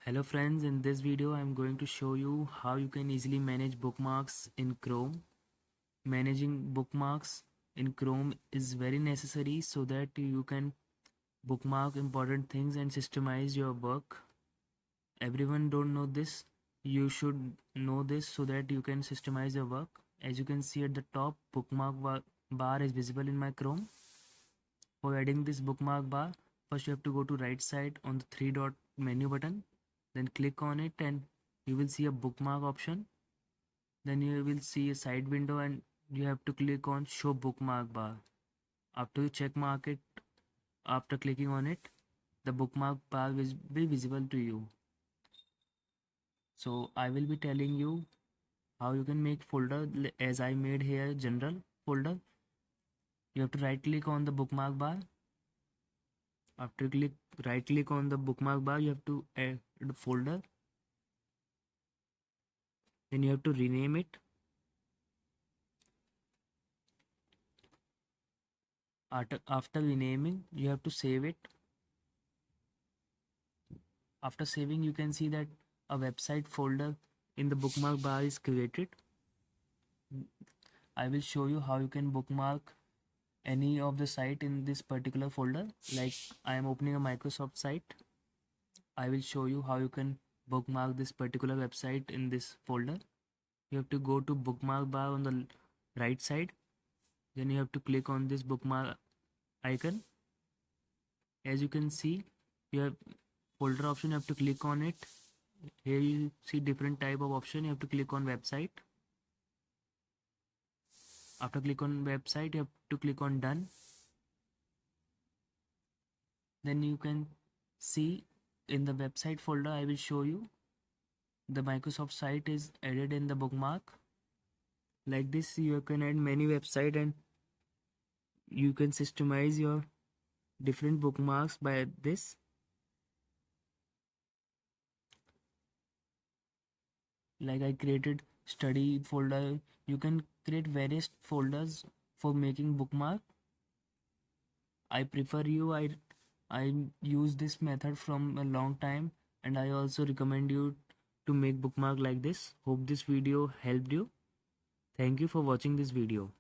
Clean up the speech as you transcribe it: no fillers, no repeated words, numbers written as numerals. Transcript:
Hello friends, in this video I am going to show you how you can easily manage bookmarks in Chrome. Managing bookmarks in Chrome is very necessary so that you can bookmark important things and systemize your work. Everyone don't know this. You should know this so that you can systemize your work. As you can see at the top, bookmark bar is visible in my Chrome. For adding this bookmark bar, first you have to go to right side on the three dot menu button. Then click on it and you will see a bookmark option. Then you will see a side window and you have to click on show bookmark bar. After you check mark it, after clicking on it, the bookmark bar will be visible to you. So I will be telling you how you can make folder as I made here general folder. You have to right click on the bookmark bar. After right click on the bookmark bar, you have to add the folder. Then you have to rename it. After renaming, you have to save it. After saving, you can see that a website folder in the bookmark bar is created. I will show you how you can bookmark any of the site in this particular folder. Like I am opening a Microsoft site. I will show you how you can bookmark this particular website in this folder. You have to go to bookmark bar on the right side. Then you have to click on this bookmark icon. As you can see, you have folder option, you have to click on it. Here you see different type of option. You have to click on website. After click on website, you have to click on done. Then you can see in the website folder, I will show you the Microsoft site is added in the bookmark. Like this, you can add many website and you can systemize your different bookmarks by this. Like I created study folder. You can create various folders for making bookmark. I prefer I use this method from a long time and I also recommend you to make bookmark like this. Hope this video helped you. Thank you for watching this video.